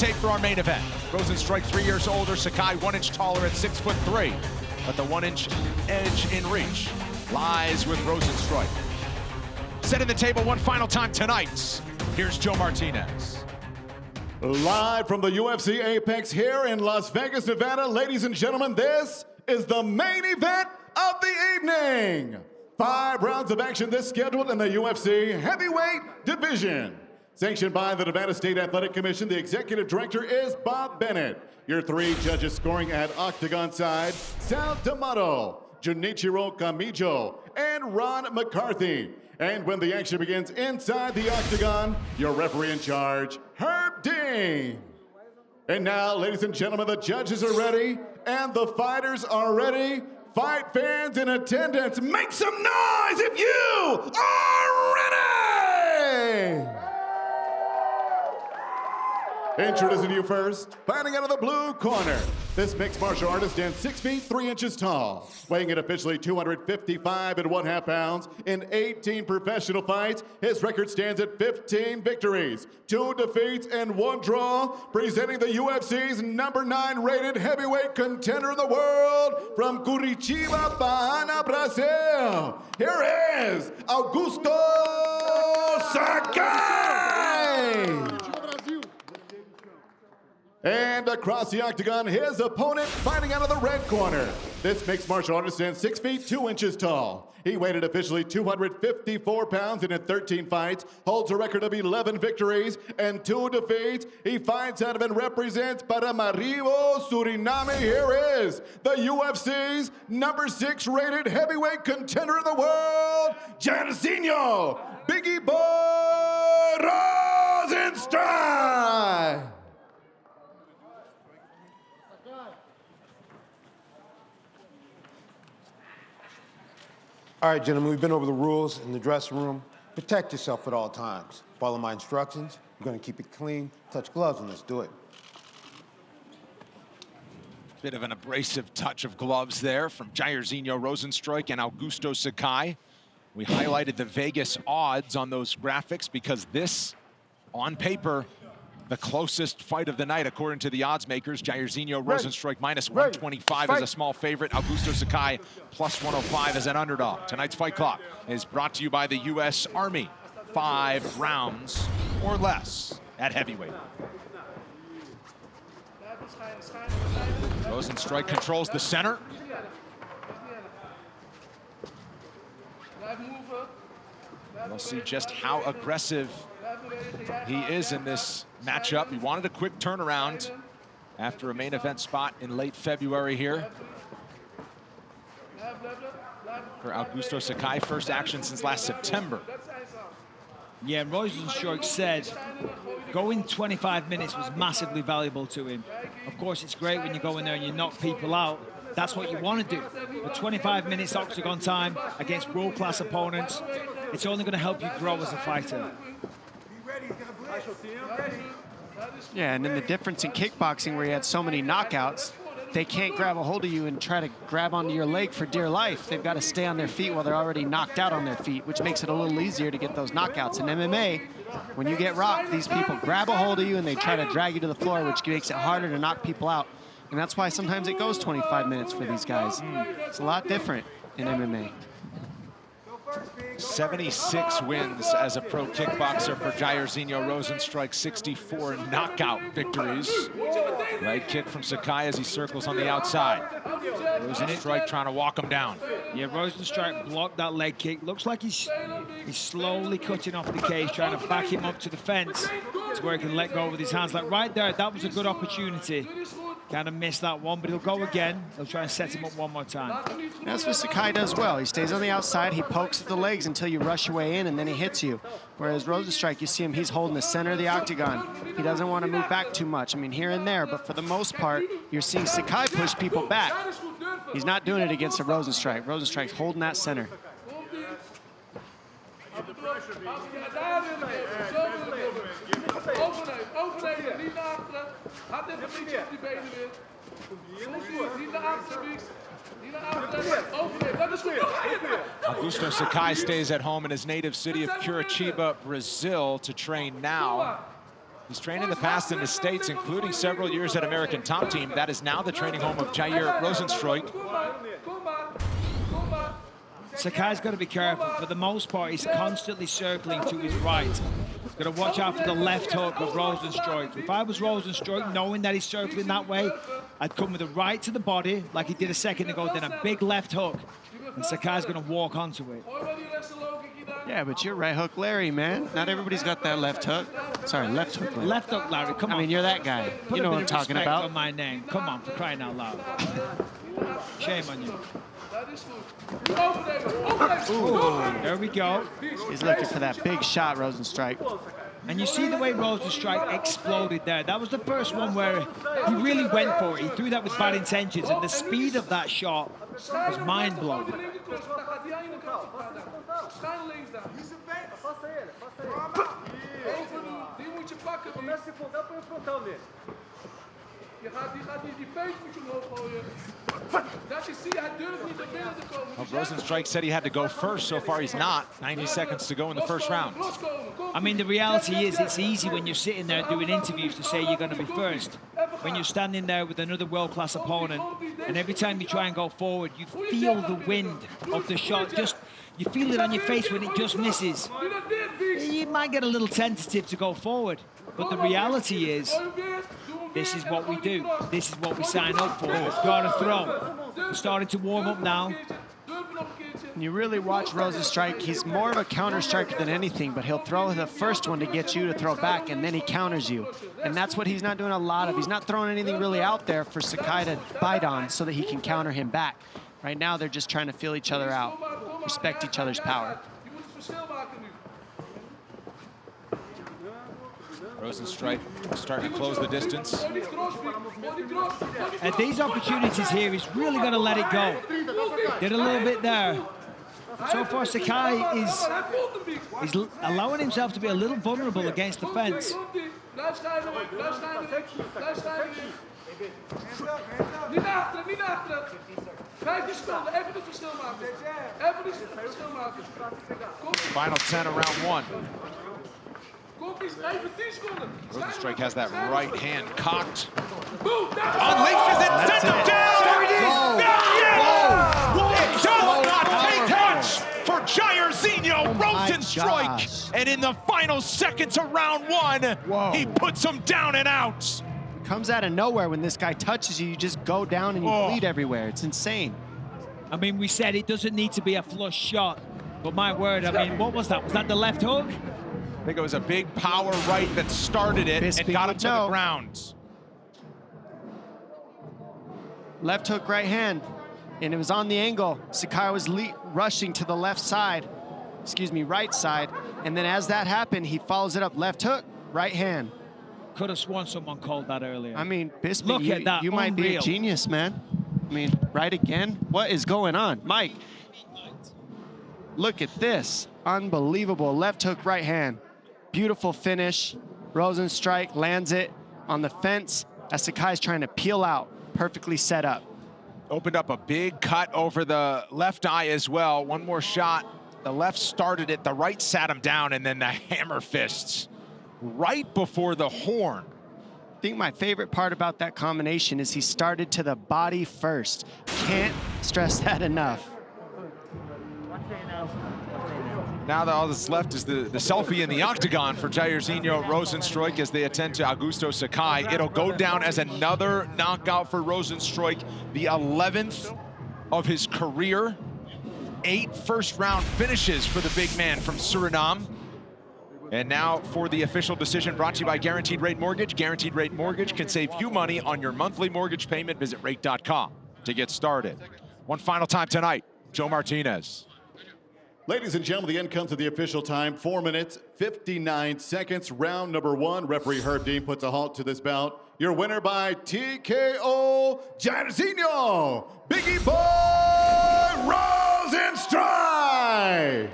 tape for our main event. Rozenstruik 3 years older, Sakai 1 inch taller at 6'3", but the 1 inch edge in reach lies with Rozenstruik. Setting the table one final time tonight, here's Joe Martinez. Live from the UFC Apex here in Las Vegas, Nevada, ladies and gentlemen, this is the main event of the evening. 5 rounds of action this scheduled in the UFC heavyweight division. Sanctioned by the Nevada State Athletic Commission, the executive director is Bob Bennett. Your 3 judges scoring at octagon side, Sal D'Amato, Junichiro Kamijo, and Ron McCarthy. And when the action begins inside the octagon, your referee in charge, Herb Dean. And now, ladies and gentlemen, the judges are ready and the fighters are ready. Fight fans in attendance, make some noise if you are ready! Introducing you first, fighting out of the blue corner. This mixed martial artist stands 6 feet 3 inches tall, weighing in officially 255 and 1/2 pounds in 18 professional fights. His record stands at 15 victories, 2 defeats, and 1 draw. Presenting the UFC's #9 rated heavyweight contender in the world from Curitiba, Bahia, Brazil. Here is Augusto Sakai! And across the octagon, his opponent fighting out of the red corner. This mixed martial artist stands 6 feet 2 inches tall. He weighed at officially 254 pounds and in 13 fights, holds a record of 11 victories and 2 defeats. He fights out of and represents Paramaribo, Suriname. Here is the UFC's #6 rated heavyweight contender in the world, Jairzinho Biggie Boy Rozenstruik. All right, gentlemen, we've been over the rules in the dressing room. Protect yourself at all times. Follow my instructions. We're gonna keep it clean. Touch gloves and let's do it. Bit of an abrasive touch of gloves there from Jairzinho Rozenstruik and Augusto Sakai. We highlighted the Vegas odds on those graphics because this, on paper, the closest fight of the night, according to the odds makers. Jairzinho Rozenstruik minus 125 as a small favorite. Augusto Sakai plus 105 as an underdog. Tonight's Fight Clock is brought to you by the U.S. Army. 5 rounds or less at heavyweight. Rozenstruik controls the center. We'll see just how aggressive he is in this matchup. He wanted a quick turnaround after a main event spot in late February here. For Augusto Sakai, first action since last September. Yeah, Rozenstruik said going 25 minutes was massively valuable to him. Of course, it's great when you go in there and you knock people out. That's what you want to do. But 25 minutes octagon time against world-class opponents, it's only going to help you grow as a fighter. Yeah, and then the difference in kickboxing where you had so many knockouts, they can't grab a hold of you and try to grab onto your leg for dear life. They've got to stay on their feet while they're already knocked out on their feet, which makes it a little easier to get those knockouts. In MMA, when you get rocked, these people grab a hold of you and they try to drag you to the floor, which makes it harder to knock people out. And that's why sometimes it goes 25 minutes for these guys. It's a lot different in MMA. 76 wins as a pro kickboxer for Jairzinho Rozenstruik, 64 knockout victories. Leg kick from Sakai as he circles on the outside. Rozenstruik trying to walk him down. Yeah, Rozenstruik blocked that leg kick. Looks like he's slowly cutting off the cage, trying to back him up to the fence to where he can let go with his hands. Like right there, that was a good opportunity. Kind of missed that one, but he'll go again. He'll try and set him up one more time. That's what Sakai does well. He stays on the outside, he pokes at the legs until you rush your way in, and then he hits you. Whereas Rozenstruik, you see him, he's holding the center of the octagon. He doesn't want to move back too much. I mean, here and there, but for the most part, you're seeing Sakai push people back. He's not doing it against a Rozenstruik. Rozenstruik's holding that center. Augusto Sakai stays at home in his native city of Curitiba, Brazil, to train now He's trained in the past in the States, including several years at American Top Team. That is now the training home of Jair Rozenstruik. Sakai's got to be careful. For the most part, he's constantly circling to his right. He's got to watch out for the left hook of Rozenstruik. If I was Rozenstruik, knowing that he's circling that way, I'd come with a right to the body, like he did a second ago, then a big left hook. And Sakai's going to walk onto it. Yeah, but you're right hook Larry, man. Not everybody's got that left hook. Sorry, left hook Larry. Left hook Larry, come on. I mean, you're that guy. Put You know a what bit I'm of talking respect about. on my name. Come on, for crying out loud. Shame on you. Ooh, there we go. He's looking for that big shot, Rozenstruik. And you see the way Rozenstruik exploded there. That was the first one where he really went for it. He threw that with bad intentions, and the speed of that shot was mind-blowing. Well, Rozenstruik said he had to go first. So far, he's not. 90 seconds to go in the first round. I mean, the reality is it's easy when you're sitting there doing interviews to say you're going to be first. When you're standing there with another world-class opponent, and every time you try and go forward, you feel the wind of the shot. You feel it on your face when it just misses. You might get a little tentative to go forward, but the reality is this is what we do. This is what we sign up for. We've got to throw. We're starting to warm up now. When you really watch Rozenstruik, he's more of a counter striker than anything, but he'll throw the first one to get you to throw back, and then he counters you. And that's what he's not doing a lot of. He's not throwing anything really out there for Sakai to bite on so that he can counter him back. Right now, they're just trying to feel each other out, respect each other's power. Rozenstruik starting to close the distance. At these opportunities here, he's really going to let it go. Did a little bit there. So far, Sakai is allowing himself to be a little vulnerable against the fence. Final 10 of round one. Rozenstruik has that right hand cocked. Unleashes it, sends him down! There it is! Does not take much for Jairzinho Rozenstruik. And in the final seconds of round one, he puts him down and out. It comes out of nowhere when this guy touches you. You just go down and you bleed everywhere. It's insane. I mean, we said it doesn't need to be a flush shot, but my word, I mean, what was that? Was that the left hook? I think it was a big power right that started it and got him to the ground. Left hook, right hand, and it was on the angle. Sakai was rushing to the left side, right side, and then as that happened, he follows it up, left hook, right hand. Could have sworn someone called that earlier. I mean, Bisping, look at that, you might be a genius, man. I mean, right again? What is going on? Mike, look at this. Unbelievable, left hook, right hand. Beautiful finish. Rozenstruik lands it on the fence as Sakai's trying to peel out. Perfectly set up. Opened up a big cut over the left eye as well. One more shot. The left started it, the right sat him down, and then the hammer fists right before the horn. I think my favorite part about that combination is he started to the body first. Can't stress that enough. Now that all that's left is the selfie in the octagon for Jairzinho Rozenstruik as they attend to Augusto Sakai. It'll go down as another knockout for Rozenstruik, the 11th of his career. 8 first-round finishes for the big man from Suriname. And now for the official decision brought to you by Guaranteed Rate Mortgage. Guaranteed Rate Mortgage can save you money on your monthly mortgage payment. Visit rate.com to get started. One final time tonight, Joe Martinez. Ladies and gentlemen, the end comes to the official time. 4 minutes, 59 seconds. Round number 1. Referee Herb Dean puts a halt to this bout. Your winner by TKO, Jairzinho Biggie Boy Rozenstruik.